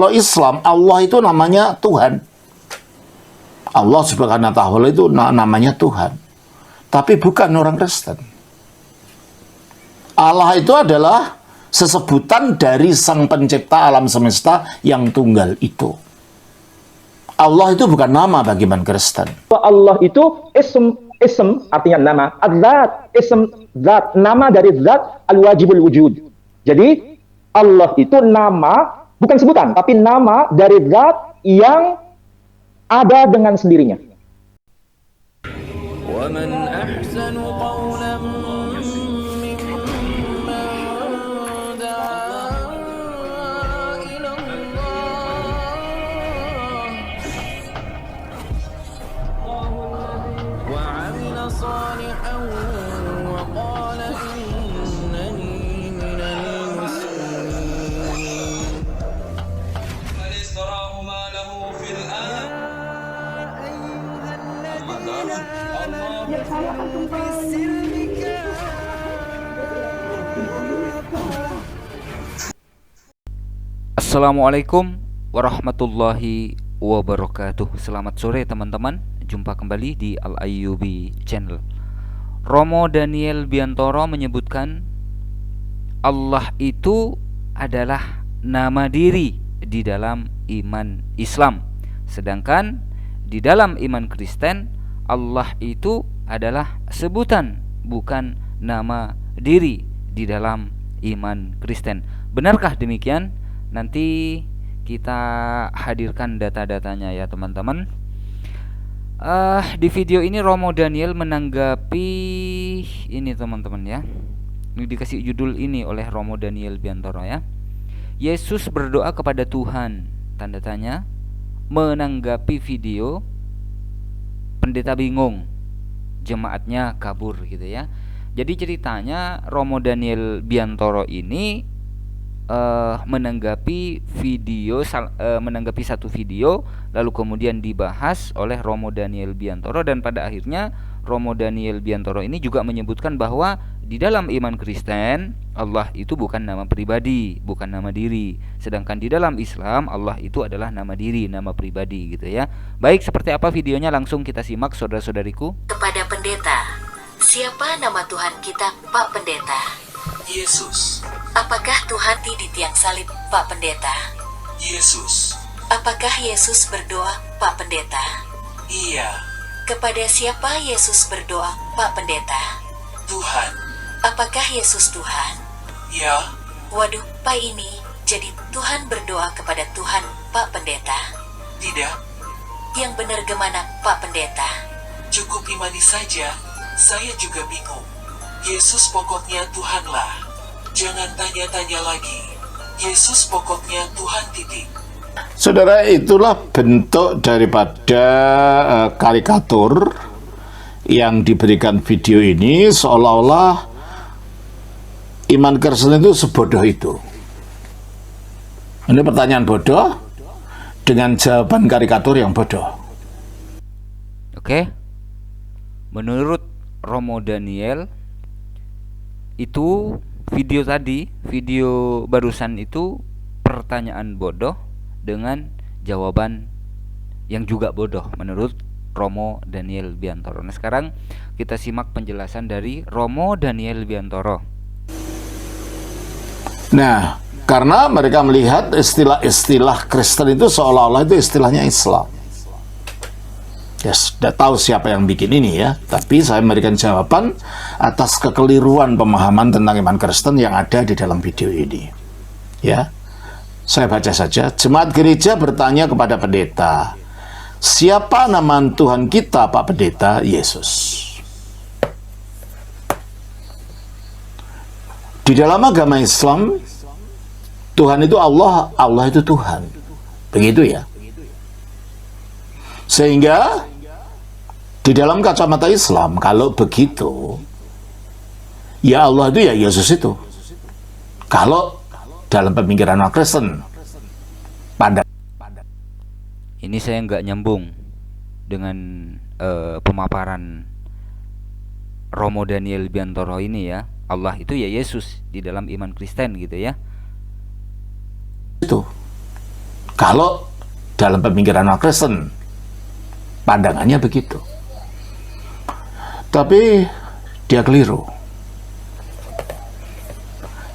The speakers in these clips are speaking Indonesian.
Kalau Islam, Allah itu namanya Tuhan. Allah Subhanahu wa Ta'ala itu namanya Tuhan. Tapi bukan orang Kristen. Allah itu adalah sesebutan dari Sang Pencipta alam semesta yang tunggal itu. Allah itu bukan nama bagi man Kristen. Allah itu ism artinya nama, adzat, ism zat, nama dari zat al-wajibul wujud. Jadi Allah itu nama, bukan sebutan, tapi nama dari zat yang ada dengan sendirinya. وَمَنْ أَحْسَنُ قَوْلًا مِّمَّنْ دَعَا إِلَى اللَّهِ وَعَمِلَ صَالِحًا وَقَالَ إِنَّنِي مِنَ الْمُسْلِمِينَ من اشتراه ما له في الآن Assalamualaikum warahmatullahi wabarakatuh. Selamat sore teman-teman. Jumpa kembali di Al-Ayyubi Channel. Romo Daniel Biantoro menyebutkan Allah itu adalah nama diri di dalam iman Islam. Sedangkan di dalam iman Kristen, Allah itu adalah sebutan, bukan nama diri di dalam iman Kristen. Benarkah demikian? Nanti kita hadirkan data-datanya ya teman-teman. Di video ini Romo Daniel menanggapi ini teman-teman ya. Ini dikasih judul ini oleh Romo Daniel Biantoro ya. Yesus berdoa kepada Tuhan, tanda tanya, menanggapi video pendeta bingung, jemaatnya kabur gitu ya. Jadi ceritanya Romo Daniel Biantoro ini menanggapi satu video, lalu kemudian dibahas oleh Romo Daniel Biantoro, dan pada akhirnya Romo Daniel Biantoro ini juga menyebutkan bahwa di dalam iman Kristen Allah itu bukan nama pribadi, bukan nama diri, sedangkan di dalam Islam Allah itu adalah nama diri, nama pribadi gitu ya. Baik, seperti apa videonya langsung kita simak saudara-saudariku. Kepada pendeta, siapa nama Tuhan kita, Pak Pendeta? Yesus. Apakah Tuhan di tiang salib, Pak Pendeta? Yesus. Apakah Yesus berdoa, Pak Pendeta? Iya. Kepada siapa Yesus berdoa, Pak Pendeta? Tuhan. Apakah Yesus Tuhan? Ya. Waduh, Pak ini, jadi Tuhan berdoa kepada Tuhan, Pak Pendeta? Tidak. Yang benar gimana, Pak Pendeta? Cukup imani saja. Saya juga bingung. Yesus pokoknya Tuhanlah. Jangan tanya-tanya lagi. Yesus pokoknya Tuhan titik. Saudara, itulah bentuk daripada karikatur yang diberikan video ini, seolah-olah iman Kristen itu sebodoh itu. Ini pertanyaan bodoh dengan jawaban karikatur yang bodoh. Oke. Menurut Romo Daniel, itu video barusan itu pertanyaan bodoh dengan jawaban yang juga bodoh menurut Romo Daniel Biantoro. Nah, sekarang kita simak penjelasan dari Romo Daniel Biantoro. Nah, karena mereka melihat istilah-istilah Kristen itu seolah-olah itu istilahnya Islam. Ya, sudah tahu siapa yang bikin ini ya, tapi saya memberikan jawaban atas kekeliruan pemahaman tentang iman Kristen yang ada di dalam video ini. Ya, saya baca saja. Jemaat gereja bertanya kepada pendeta, siapa nama Tuhan kita, Pak Pendeta? Yesus. Di dalam agama Islam, Tuhan itu Allah, Allah itu Tuhan. Begitu ya. Sehingga di dalam kacamata Islam, kalau begitu, ya Allah itu ya Yesus itu. Kalau dalam pemikiran orang Kristen, Ini saya nggak nyambung dengan pemaparan Romo Daniel Biantoro ini ya. Allah itu ya Yesus di dalam iman Kristen gitu ya. itu. Kalau dalam pemikiran orang Kristen, pandangannya begitu. Tapi dia keliru.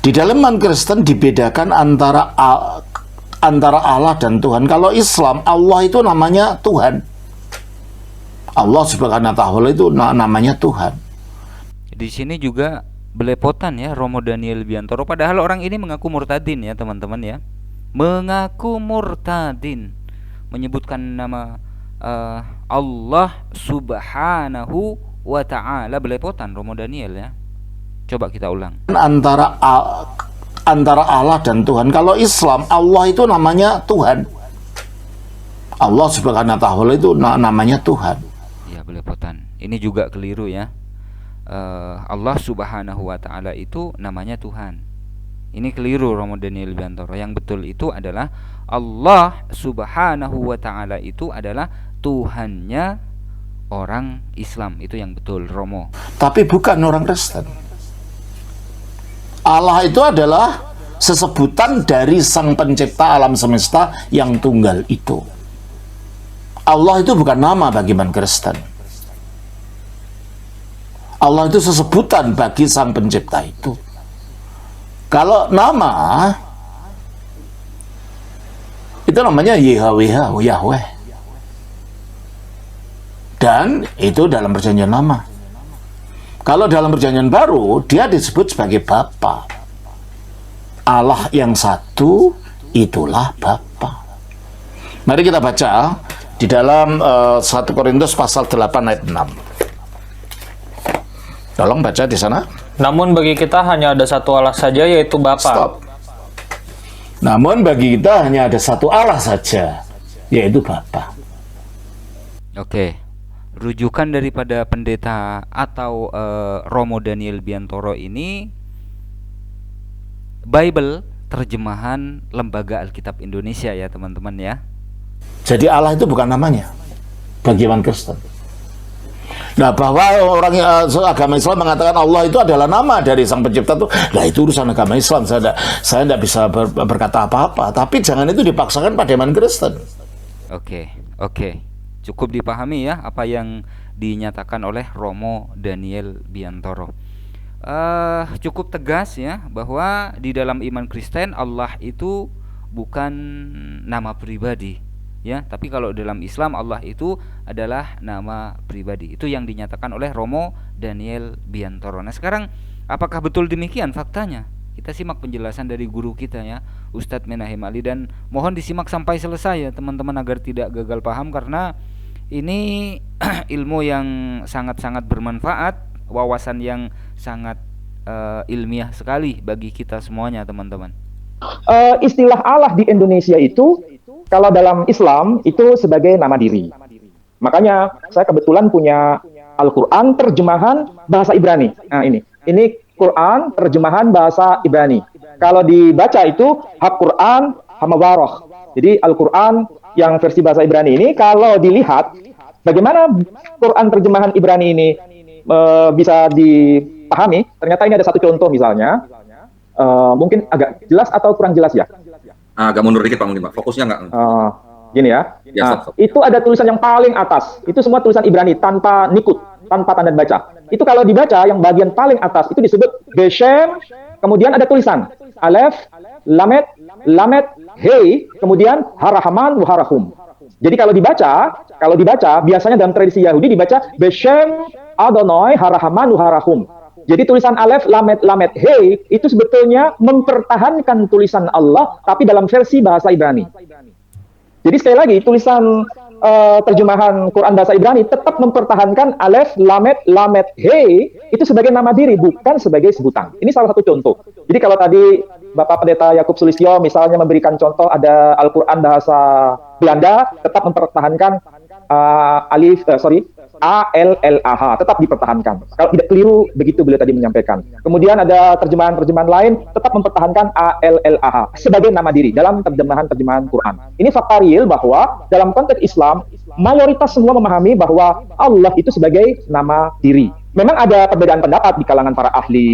Di dalam iman Kristen dibedakan antara Allah dan Tuhan. Kalau Islam, Allah itu namanya Tuhan. Allah Subhanahu wa Ta'ala itu namanya Tuhan. Di sini juga belepotan ya Romo Daniel Biantoro, padahal orang ini mengaku murtadin ya teman-teman ya. Mengaku murtadin, menyebutkan nama Allah Subhanahu wa Ta'ala, belepotan Romo Daniel ya. Coba kita ulang. Antara Allah dan Tuhan. Kalau Islam, Allah itu namanya Tuhan. Allah Subhanahu wa Ta'ala itu namanya Tuhan. Ya, belepotan. Ini juga keliru ya. Allah Subhanahu wa Ta'ala itu namanya Tuhan. Ini keliru Romo Daniel Biantoro. Yang betul itu adalah Allah Subhanahu wa Ta'ala itu adalah Tuhannya orang Islam. Itu yang betul Romo. Tapi bukan orang Kristen. Allah itu adalah sesebutan dari Sang Pencipta alam semesta yang tunggal itu. Allah itu bukan nama bagi iman Kristen. Allah itu sesebutan bagi Sang Pencipta itu. Kalau nama itu namanya Yahweh. Dan itu dalam perjanjian lama. Kalau dalam perjanjian baru, dia disebut sebagai Bapa. Allah yang satu, itulah Bapa. Mari kita baca di dalam 1 Korintus pasal 8 ayat 6. Tolong baca di sana. Namun bagi kita hanya ada satu Allah saja, yaitu Bapa. Stop. Namun bagi kita hanya ada satu Allah saja, yaitu Bapa. Oke. Rujukan daripada pendeta atau Romo Daniel Biantoro ini Bible terjemahan Lembaga Alkitab Indonesia ya teman-teman ya. Jadi Allah itu bukan namanya bagi iman Kristen. Nah, bahwa orang agama Islam mengatakan Allah itu adalah nama dari Sang Pencipta itu, nah itu urusan agama Islam. Saya tidak bisa berkata apa-apa. Tapi jangan itu dipaksakan pada iman Kristen. Oke. Cukup dipahami ya apa yang dinyatakan oleh Romo Daniel Biantoro. Cukup tegas ya bahwa di dalam iman Kristen Allah itu bukan nama pribadi ya, tapi kalau dalam Islam Allah itu adalah nama pribadi. Itu yang dinyatakan oleh Romo Daniel Biantoro. Nah, sekarang apakah betul demikian faktanya? Kita simak penjelasan dari guru kita ya, Ustadz Menahim Ali, dan mohon disimak sampai selesai ya teman-teman agar tidak gagal paham, karena ini ilmu yang sangat-sangat bermanfaat, wawasan yang sangat ilmiah sekali bagi kita semuanya teman-teman. Istilah Allah di Indonesia itu, kalau dalam Islam itu sebagai nama diri. Makanya saya kebetulan punya Al-Quran terjemahan bahasa Ibrani. Nah ini Quran terjemahan bahasa Ibrani. Kalau dibaca itu hak Quran hamawaroh. Jadi Al-Quran yang versi bahasa Ibrani ini, kalau dilihat bagaimana Quran terjemahan Ibrani ini bisa dipahami, ternyata ini ada satu contoh misalnya, mungkin agak jelas atau kurang jelas ya? Agak mundur dikit Pak, mungkin Pak, fokusnya nggak? Gini ya, stop. Itu ada tulisan yang paling atas, itu semua tulisan Ibrani tanpa nikut, tanpa tanda baca. Itu kalau dibaca yang bagian paling atas itu disebut Beshem, kemudian ada tulisan Alef, Lamet, Hei, kemudian Harahaman, Waharahum. Jadi kalau dibaca biasanya dalam tradisi Yahudi dibaca Beshem, Adonai, Harahaman, Waharahum. Jadi tulisan Alef, Lamet, Hei itu sebetulnya mempertahankan tulisan Allah tapi dalam versi bahasa Ibrani. Jadi sekali lagi tulisan terjemahan Quran bahasa Ibrani tetap mempertahankan Alef, Lamet, Hei itu sebagai nama diri, bukan sebagai sebutan. Ini salah satu contoh. Jadi kalau tadi Bapak Pendeta Yakub Sulistyo misalnya memberikan contoh ada Al-Quran bahasa Belanda tetap mempertahankan A-L-L-A-H, tetap dipertahankan. Kalau tidak keliru, begitu beliau tadi menyampaikan. Kemudian ada terjemahan-terjemahan lain, tetap mempertahankan A-L-L-A-H sebagai nama diri dalam terjemahan-terjemahan Quran. Ini fakta real bahwa dalam konteks Islam, mayoritas semua memahami bahwa Allah itu sebagai nama diri. Memang ada perbedaan pendapat di kalangan para ahli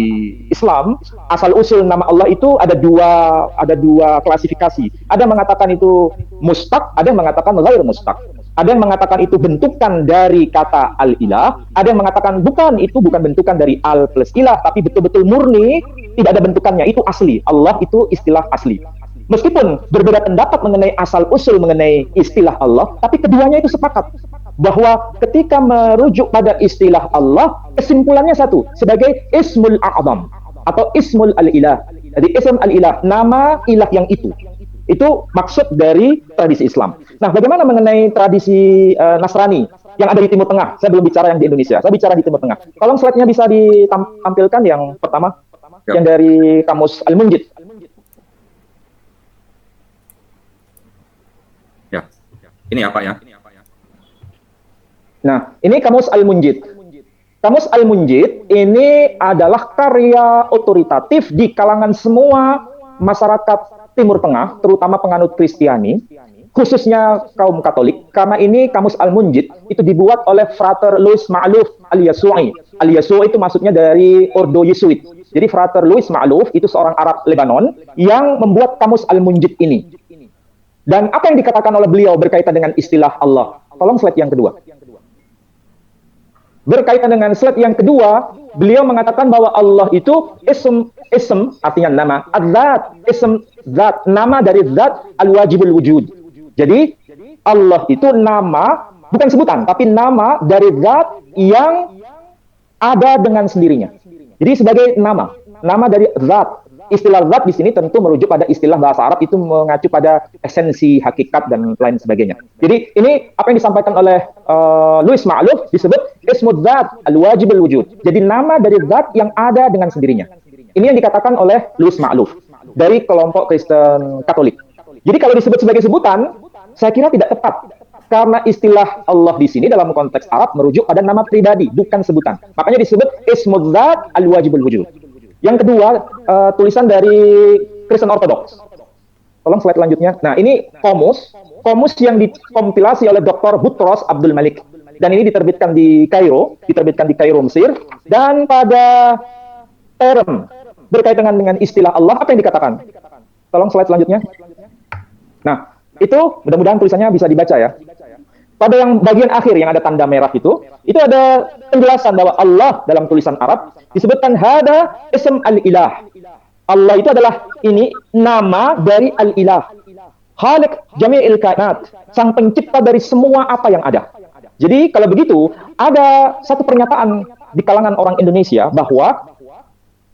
Islam. Asal-usul nama Allah itu ada dua klasifikasi. Ada yang mengatakan itu mustaq, ada yang mengatakan ghair mustaq. Ada yang mengatakan itu bentukan dari kata al-ilah, ada yang mengatakan bukan, itu bukan bentukan dari al plus ilah, tapi betul-betul murni, tidak ada bentukannya, itu asli. Allah itu istilah asli. Meskipun berbeda pendapat mengenai asal-usul mengenai istilah Allah, tapi keduanya itu sepakat bahwa ketika merujuk pada istilah Allah, kesimpulannya satu, sebagai ismul a'zam atau ismul al-ilah. Jadi ism al-ilah, nama ilah yang itu. Itu maksud dari tradisi Islam. Nah, bagaimana mengenai tradisi Nasrani yang ada di Timur Tengah? Saya belum bicara yang di Indonesia, saya bicara di Timur Tengah. Tolong slide-nya bisa ditampilkan yang pertama, yang dari Kamus Al-Munjid. Ya, ini apa ya? Nah, ini Kamus Al-Munjid. Kamus Al-Munjid ini adalah karya otoritatif di kalangan semua masyarakat Timur Tengah, terutama penganut Kristiani, khususnya kaum Katolik. Karena ini Kamus Al-Munjid itu dibuat oleh Frater Louis Ma'luf Al-Yasu'i. Al-Yasu'i itu maksudnya dari Ordo Yesuit. Jadi Frater Louis Ma'luf itu seorang Arab Lebanon yang membuat Kamus Al-Munjid ini. Dan apa yang dikatakan oleh beliau berkaitan dengan istilah Allah? Tolong slide yang kedua. Berkaitan dengan slide yang kedua, beliau mengatakan bahwa Allah itu ism artinya nama, adzat, ism zat, nama dari zat al-wajibul wujud. Jadi Allah itu nama, bukan sebutan, tapi nama dari zat yang ada dengan sendirinya. Jadi sebagai nama dari zat. Istilah zat di sini tentu merujuk pada istilah bahasa Arab, itu mengacu pada esensi, hakikat, dan lain sebagainya. Jadi ini apa yang disampaikan oleh Louis Ma'luf disebut ismud zat al-wajibul wujud. Jadi nama dari zat yang ada dengan sendirinya. Ini yang dikatakan oleh Louis Ma'luf dari kelompok Kristen Katolik. Jadi kalau disebut sebagai sebutan, saya kira tidak tepat. Karena istilah Allah di sini dalam konteks Arab merujuk pada nama pribadi, bukan sebutan. Makanya disebut ismud zat al-wajibul wujud. Yang kedua, tulisan dari Kristen Ortodoks. Tolong slide selanjutnya. Nah, ini komus yang dikompilasi oleh Dr. Boutros Abdul Malik. Dan ini diterbitkan di Kairo, Mesir. Dan pada term berkaitan dengan istilah Allah, apa yang dikatakan? Tolong slide selanjutnya. Nah, itu mudah-mudahan tulisannya bisa dibaca ya. Pada yang bagian akhir yang ada tanda merah itu ada penjelasan bahwa Allah dalam tulisan Arab disebutkan hada ism al-ilah. Allah itu adalah ini nama dari al-ilah. Khaliq jami'il kainat, sang pencipta dari semua apa yang ada. Jadi kalau begitu, ada satu pernyataan di kalangan orang Indonesia bahwa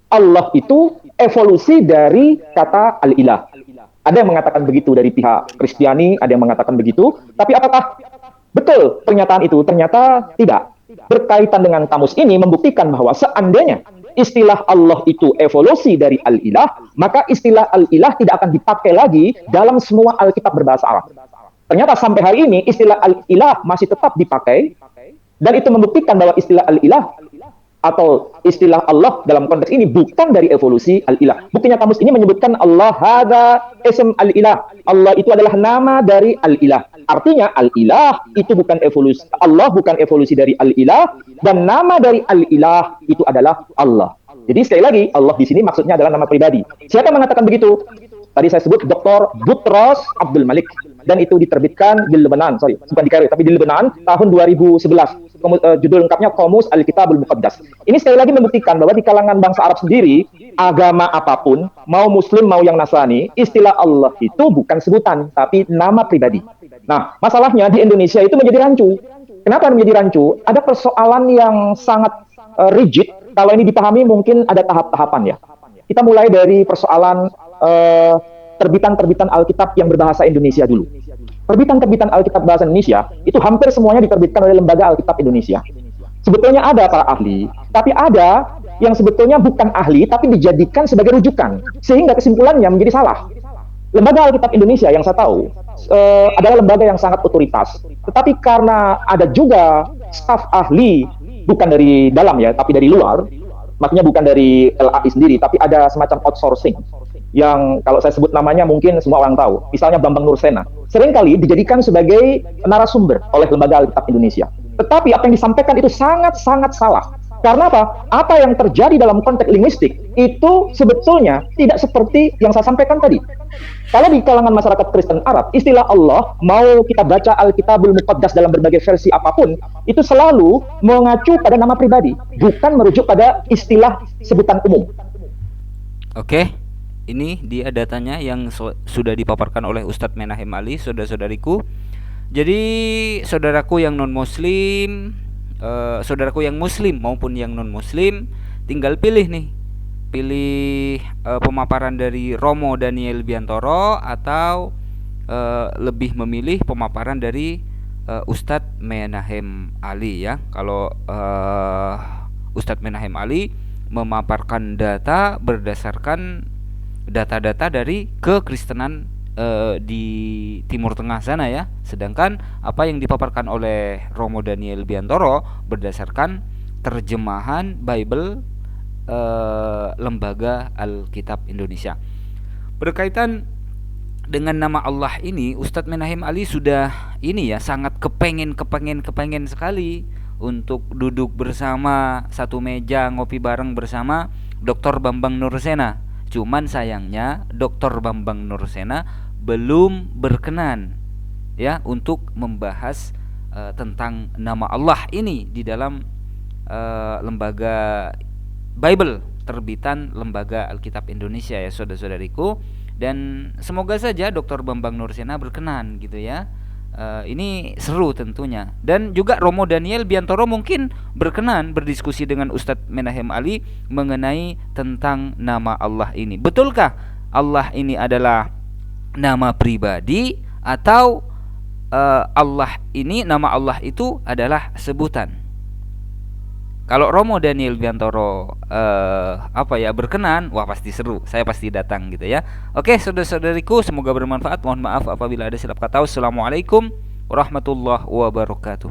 Allah itu evolusi dari kata al-ilah. Ada yang mengatakan begitu dari pihak Kristiani, ada yang mengatakan begitu. Tapi apakah betul pernyataan itu? Ternyata tidak. Berkaitan dengan kamus ini membuktikan bahwa seandainya istilah Allah itu evolusi dari al-ilah, maka istilah al-ilah tidak akan dipakai lagi dalam semua Alkitab berbahasa Arab. Ternyata sampai hari ini istilah al-ilah masih tetap dipakai, dan itu membuktikan bahwa istilah al-ilah atau istilah Allah dalam konteks ini bukan dari evolusi al-ilah. Buktinya kamus ini menyebutkan Allah hadza ism al-ilah. Allah itu adalah nama dari al-ilah. Artinya al-ilah itu bukan evolusi, Allah bukan evolusi dari al-ilah, dan nama dari al-ilah itu adalah Allah. Jadi sekali lagi, Allah di sini maksudnya adalah nama pribadi. Siapa yang mengatakan begitu? Tadi saya sebut Dr. Boutros Abdul Malik, dan itu diterbitkan di Lebanon, bukan di Kairo, tapi di Lebanon tahun 2011. Judul lengkapnya Qamus Al-Kitabul Muqaddas. Ini sekali lagi membuktikan bahwa di kalangan bangsa Arab sendiri, agama apapun, mau Muslim mau yang Nasrani, istilah Allah itu bukan sebutan, tapi nama pribadi. Nah, masalahnya di Indonesia itu menjadi rancu. Kenapa menjadi rancu? Ada persoalan yang sangat rigid. Kalau ini dipahami mungkin ada tahap-tahapan ya. Kita mulai dari persoalan terbitan-terbitan Alkitab yang berbahasa Indonesia dulu. Terbitan-terbitan Alkitab bahasa Indonesia itu hampir semuanya diterbitkan oleh Lembaga Alkitab Indonesia. Sebetulnya ada para ahli, tapi ada yang sebetulnya bukan ahli, tapi dijadikan sebagai rujukan, sehingga kesimpulannya menjadi salah. Lembaga Alkitab Indonesia yang saya tahu adalah lembaga yang sangat otoritas. Tetapi karena ada juga staf ahli, bukan dari dalam ya, tapi dari luar, maksudnya bukan dari LAI sendiri, tapi ada semacam outsourcing yang kalau saya sebut namanya mungkin semua orang tahu. Misalnya Bambang Nursena, seringkali dijadikan sebagai narasumber oleh Lembaga Alkitab Indonesia. Tetapi apa yang disampaikan itu sangat-sangat salah. Karena apa? Apa yang terjadi dalam konteks linguistik itu sebetulnya tidak seperti yang saya sampaikan tadi. Kalau di kalangan masyarakat Kristen Arab, istilah Allah, mau kita baca Alkitabul Muqaddas dalam berbagai versi apapun, itu selalu mengacu pada nama pribadi, bukan merujuk pada istilah sebutan umum. Oke, ini dia datanya yang sudah dipaparkan oleh Ustadz Menahem Ali, saudara-saudariku. Jadi saudaraku yang non-muslim, saudaraku yang muslim maupun yang non-muslim, tinggal pilih nih. Pilih pemaparan dari Romo Daniel Biantoro atau lebih memilih pemaparan dari Ustadz Menahem Ali ya. Kalau Ustadz Menahem Ali memaparkan data berdasarkan data-data dari kekristenan di Timur Tengah sana ya. Sedangkan apa yang dipaparkan oleh Romo Daniel Biantoro berdasarkan terjemahan Bible Lembaga Alkitab Indonesia. Berkaitan dengan nama Allah ini, Ustadz Menahem Ali sudah ini ya sangat kepengen sekali untuk duduk bersama satu meja ngopi bareng bersama Dr. Bambang Nursena. Cuman sayangnya Dr. Bambang Nursena belum berkenan ya untuk membahas tentang nama Allah ini di dalam lembaga Bible terbitan Lembaga Alkitab Indonesia ya saudara-saudariku. Dan semoga saja Dr. Bambang Nursena berkenan gitu ya. Ini seru tentunya. Dan juga Romo Daniel Biantoro mungkin berkenan berdiskusi dengan Ustadz Menahem Ali mengenai tentang nama Allah ini. Betulkah Allah ini adalah nama pribadi atau Allah ini, nama Allah itu adalah sebutan? Kalau Romo Daniel Biantoro berkenan, wah pasti seru. Saya pasti datang gitu ya. Oke, saudara-saudariku, semoga bermanfaat. Mohon maaf apabila ada silap kata. Wassalamualaikum warahmatullahi wabarakatuh.